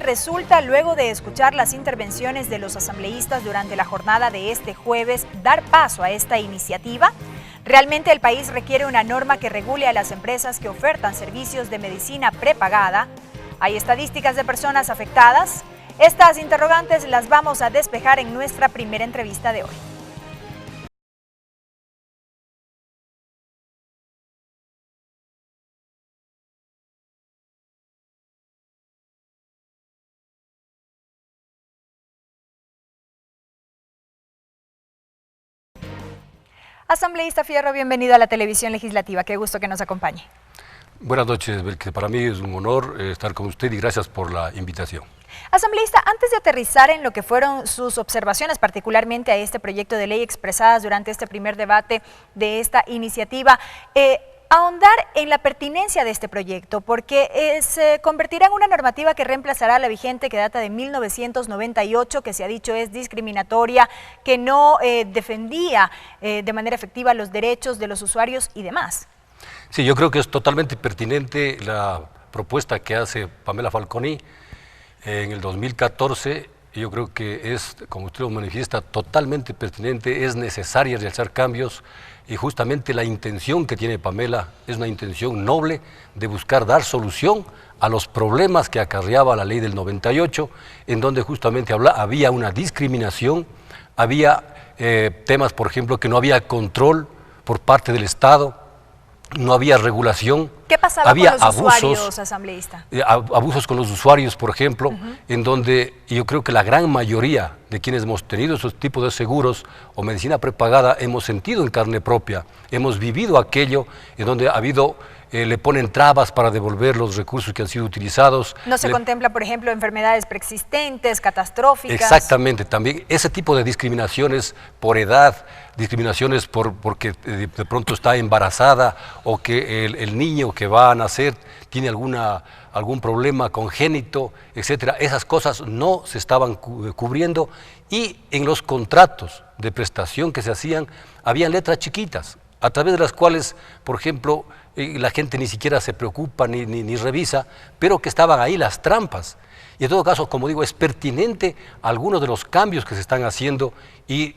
resulta, luego de escuchar las intervenciones de los asambleístas durante la jornada de este jueves, dar paso a esta iniciativa? ¿Realmente el país requiere una norma que regule a las empresas que ofertan servicios de medicina prepagada? ¿Hay estadísticas de personas afectadas? Estas interrogantes las vamos a despejar en nuestra primera entrevista de hoy. Asambleísta Fierro, bienvenido a la televisión legislativa. Qué gusto que nos acompañe. Buenas noches, Belkis. Para mí es un honor estar con usted y gracias por la invitación. Asambleísta, antes de aterrizar en lo que fueron sus observaciones, particularmente a este proyecto de ley expresadas durante este primer debate de esta iniciativa, ahondar en la pertinencia de este proyecto, porque se convertirá en una normativa que reemplazará la vigente que data de 1998, que se ha dicho es discriminatoria, que no defendía de manera efectiva los derechos de los usuarios y demás. Sí, yo creo que es totalmente pertinente la propuesta que hace Pamela Falconi en el 2014. Yo creo que es, como usted lo manifiesta, totalmente pertinente, es necesario realizar cambios y justamente la intención que tiene Pamela es una intención noble de buscar dar solución a los problemas que acarreaba la ley del 98, en donde justamente había una discriminación, había temas, por ejemplo, que no había control por parte del Estado, no había regulación. ¿Qué pasaba había con los abusos, usuarios, asambleísta? Abusos con los usuarios, por ejemplo, en donde yo creo que la gran mayoría de quienes hemos tenido esos tipos de seguros o medicina prepagada hemos sentido en carne propia, hemos vivido aquello en donde ha habido, le ponen trabas para devolver los recursos que han sido utilizados. No se contempla, por ejemplo, enfermedades preexistentes, catastróficas. Exactamente, también ese tipo de discriminaciones por edad, discriminaciones porque de pronto está embarazada o que el niño que va a nacer tiene algún problema congénito, etcétera. Esas cosas no se estaban cubriendo y en los contratos de prestación que se hacían habían letras chiquitas a través de las cuales, por ejemplo, la gente ni siquiera se preocupa ni revisa, pero que estaban ahí las trampas. Y en todo caso, como digo, es pertinente algunos de los cambios que se están haciendo y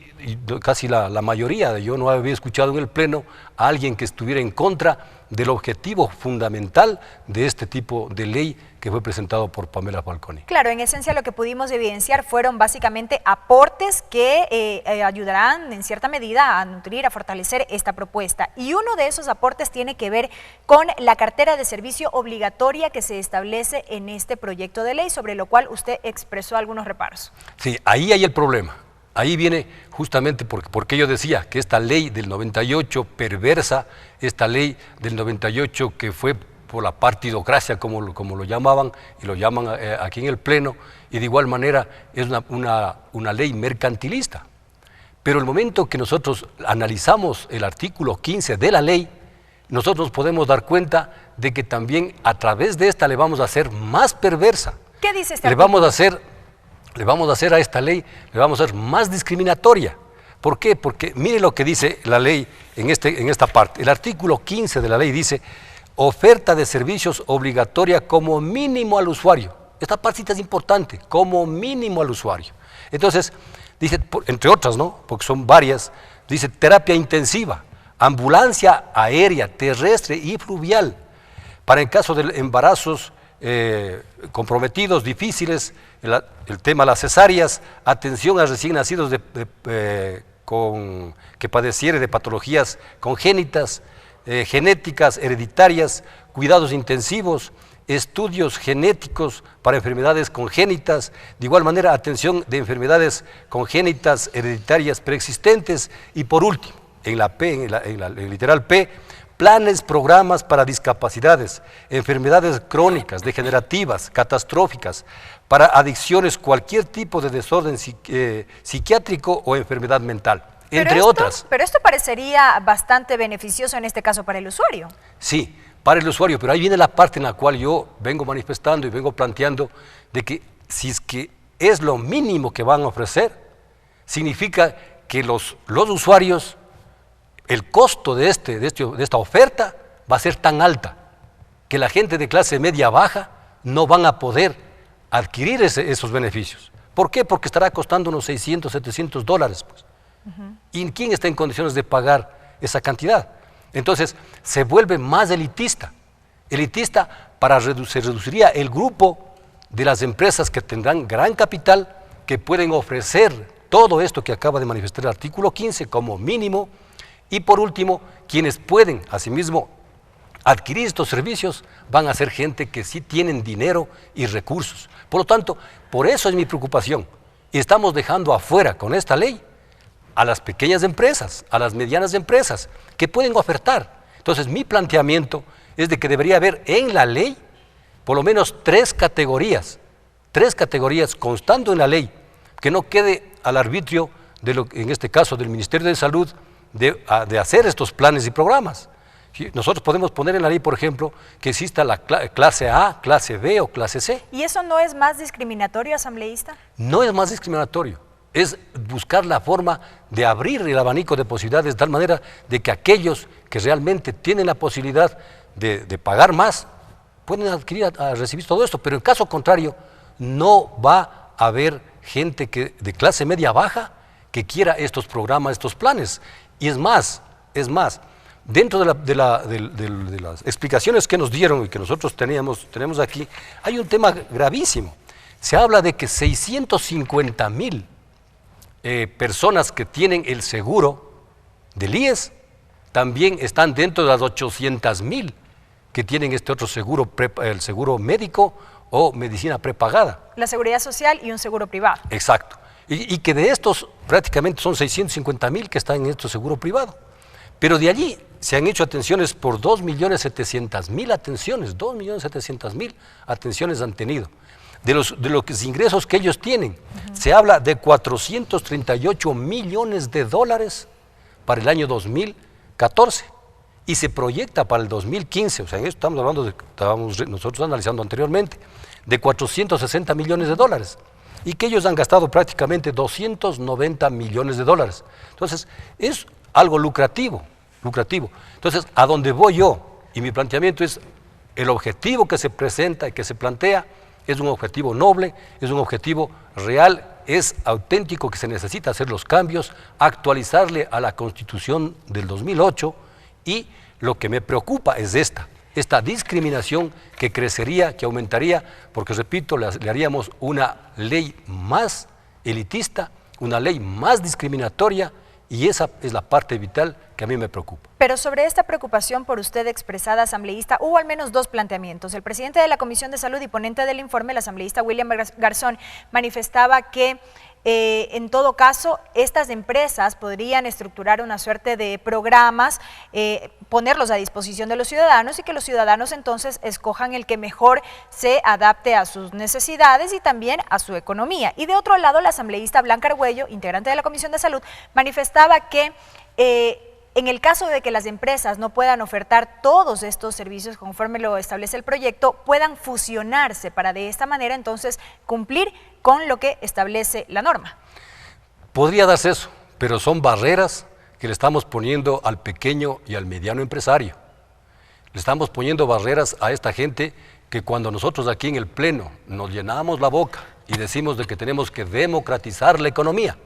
casi la mayoría, yo no había escuchado en el Pleno a alguien que estuviera en contra del objetivo fundamental de este tipo de ley que fue presentado por Pamela Falconi. Claro, en esencia lo que pudimos evidenciar fueron básicamente aportes que ayudarán en cierta medida a nutrir, a fortalecer esta propuesta. Y uno de esos aportes tiene que ver con la cartera de servicio obligatoria que se establece en este proyecto de ley, sobre lo cual usted expresó algunos reparos. Sí, ahí hay el problema. Ahí viene justamente porque yo decía que esta ley del 98 perversa, esta ley del 98 que fue por la partidocracia, como lo llamaban, y lo llaman aquí en el Pleno, y de igual manera es una ley mercantilista. Pero el momento que nosotros analizamos el artículo 15 de la ley, nosotros nos podemos dar cuenta de que también a través de esta le vamos a hacer más perversa. ¿Qué dice este artículo? Le vamos a hacer a esta ley, le vamos a hacer más discriminatoria. ¿Por qué? Porque mire lo que dice la ley en esta parte. El artículo 15 de la ley dice: oferta de servicios obligatoria como mínimo al usuario. Esta partita es importante, como mínimo al usuario. Entonces, dice, entre otras, ¿no? Porque son varias, dice terapia intensiva, ambulancia aérea, terrestre y fluvial, para el caso de embarazos comprometidos, difíciles, el tema de las cesáreas, atención a recién nacidos que padeciere de patologías congénitas, genéticas, hereditarias, cuidados intensivos, estudios genéticos para enfermedades congénitas, de igual manera atención de enfermedades congénitas, hereditarias preexistentes y por último, en el literal P, planes, programas para discapacidades, enfermedades crónicas, degenerativas, catastróficas, para adicciones, cualquier tipo de desorden psiquiátrico o enfermedad mental, entre otras. Pero esto parecería bastante beneficioso en este caso para el usuario. Sí, para el usuario, pero ahí viene la parte en la cual yo vengo manifestando y vengo planteando de que si es que es lo mínimo que van a ofrecer, significa que los usuarios, el costo de esta oferta va a ser tan alta que la gente de clase media baja no van a poder adquirir esos beneficios. ¿Por qué? Porque estará costando unos 600, 700 dólares. Pues. ¿Y quién está en condiciones de pagar esa cantidad? Entonces, se vuelve más elitista. Elitista se reduciría el grupo de las empresas que tendrán gran capital, que pueden ofrecer todo esto que acaba de manifestar el artículo 15 como mínimo, y por último, quienes pueden asimismo adquirir estos servicios van a ser gente que sí tienen dinero y recursos. Por lo tanto, por eso es mi preocupación. Y estamos dejando afuera con esta ley a las pequeñas empresas, a las medianas empresas, que pueden ofertar. Entonces, mi planteamiento es de que debería haber en la ley por lo menos tres categorías constando en la ley, que no quede al arbitrio, en este caso del Ministerio de Salud, de hacer estos planes y programas. ¿Sí? Nosotros podemos poner en la ley, por ejemplo, que exista la clase A, clase B o clase C. ¿Y eso no es más discriminatorio, asambleísta? No es más discriminatorio, es buscar la forma de abrir el abanico de posibilidades de tal manera de que aquellos que realmente tienen la posibilidad de pagar más, pueden adquirir, a recibir todo esto, pero en caso contrario, no va a haber gente de clase media baja que quiera estos programas, estos planes. Y es más, dentro de las explicaciones que nos dieron y que nosotros tenemos aquí, hay un tema gravísimo. Se habla de que 650,000 personas que tienen el seguro del IES también están dentro de las 800,000 que tienen este otro seguro, el seguro médico o medicina prepagada. La seguridad social y un seguro privado. Exacto. Y que de estos prácticamente son 650,000 que están en este seguro privado. Pero de allí se han hecho atenciones por 2.700.000 atenciones, 2.700.000 atenciones han tenido. De los ingresos que ellos tienen, se habla de 438 millones de dólares para el año 2014 y se proyecta para el 2015, o sea, en esto estamos hablando estábamos nosotros analizando anteriormente, de 460 millones de dólares y que ellos han gastado prácticamente 290 millones de dólares. Entonces, es algo lucrativo. Entonces, a donde voy yo, y mi planteamiento es, el objetivo que se presenta y que se plantea es un objetivo noble, es un objetivo real, es auténtico, que se necesita hacer los cambios, actualizarle a la Constitución del 2008, y lo que me preocupa es esta discriminación que crecería, que aumentaría, porque repito, le haríamos una ley más elitista, una ley más discriminatoria, y esa es la parte vital que a mí me preocupa. Pero sobre esta preocupación por usted expresada, asambleísta, hubo al menos dos planteamientos. El presidente de la Comisión de Salud y ponente del informe, el asambleísta William Garzón, manifestaba que en todo caso, estas empresas podrían estructurar una suerte de programas, ponerlos a disposición de los ciudadanos y que los ciudadanos entonces escojan el que mejor se adapte a sus necesidades y también a su economía. Y de otro lado, la asambleísta Blanca Argüello, integrante de la Comisión de Salud, manifestaba que en el caso de que las empresas no puedan ofertar todos estos servicios conforme lo establece el proyecto, puedan fusionarse para de esta manera entonces cumplir con lo que establece la norma. Podría darse eso, pero son barreras que le estamos poniendo al pequeño y al mediano empresario. Le estamos poniendo barreras a esta gente que cuando nosotros aquí en el Pleno nos llenamos la boca y decimos de que tenemos que democratizar la economía,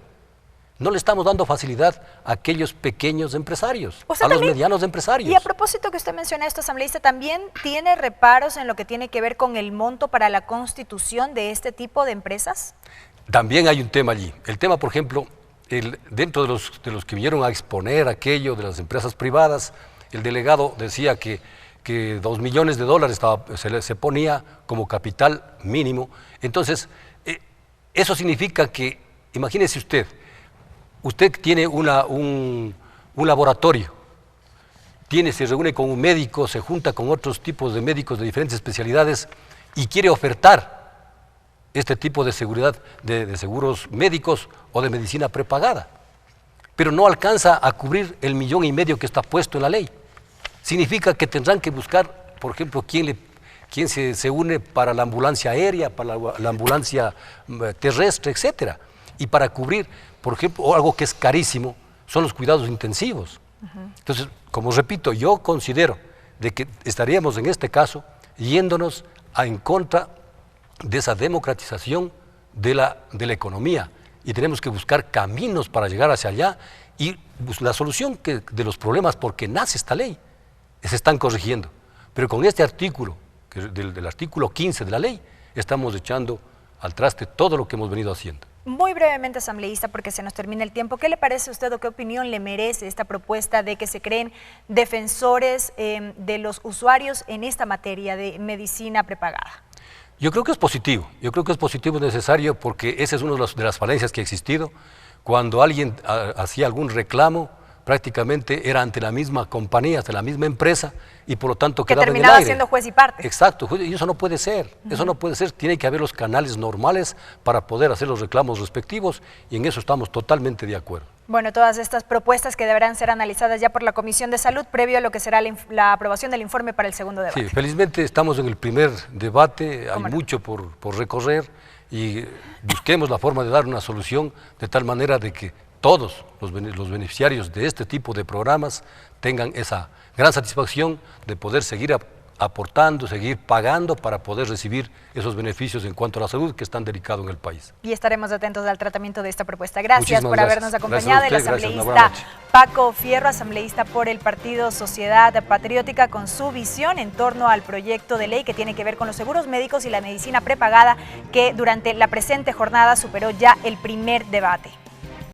no le estamos dando facilidad a aquellos pequeños empresarios, a los medianos empresarios. Y a propósito que usted menciona esto, asambleísta, ¿también tiene reparos en lo que tiene que ver con el monto para la constitución de este tipo de empresas? También hay un tema allí. El tema, por ejemplo, dentro de los que vinieron a exponer aquello de las empresas privadas, el delegado decía que 2 millones de dólares se ponía como capital mínimo. Entonces, eso significa que, imagínese usted tiene un laboratorio, se reúne con un médico, se junta con otros tipos de médicos de diferentes especialidades y quiere ofertar este tipo de seguridad, de seguros médicos o de medicina prepagada, pero no alcanza a cubrir el 1,5 millones que está puesto en la ley. Significa que tendrán que buscar, por ejemplo, quién se une para la ambulancia aérea, para la ambulancia terrestre, etcétera, y para cubrir, por ejemplo, algo que es carísimo, son los cuidados intensivos. Entonces, como repito, yo considero de que estaríamos en este caso yéndonos en contra de esa democratización de la economía, y tenemos que buscar caminos para llegar hacia allá, y la solución de los problemas por que nace esta ley se están corrigiendo. Pero con este artículo, del artículo 15 de la ley, estamos echando al traste todo lo que hemos venido haciendo. Muy brevemente, asambleísta, porque se nos termina el tiempo, ¿qué le parece a usted o qué opinión le merece esta propuesta de que se creen defensores de los usuarios en esta materia de medicina prepagada? Yo creo que es positivo, es necesario, porque esa es una de las falencias que ha existido. Cuando alguien hacía algún reclamo, prácticamente era ante la misma compañía, ante la misma empresa, y por lo tanto que quedaba en el terminaba aire. siendo juez y parte. Exacto, y eso no puede ser, tiene que haber los canales normales para poder hacer los reclamos respectivos, y en eso estamos totalmente de acuerdo. Bueno, todas estas propuestas que deberán ser analizadas ya por la Comisión de Salud, previo a lo que será la aprobación del informe para el segundo debate. Sí, felizmente estamos en el primer debate, hay no? mucho por recorrer, y busquemos la forma de dar una solución de tal manera de que todos los beneficiarios de este tipo de programas tengan esa gran satisfacción de poder seguir aportando, seguir pagando para poder recibir esos beneficios en cuanto a la salud, que es tan delicado en el país. Y estaremos atentos al tratamiento de esta propuesta. Gracias por Muchísimas habernos gracias. acompañado. Gracias a usted, El gracias, asambleísta Paco Fierro, asambleísta por el Partido Sociedad Patriótica, con su visión en torno al proyecto de ley que tiene que ver con los seguros médicos y la medicina prepagada, que durante la presente jornada superó ya el primer debate.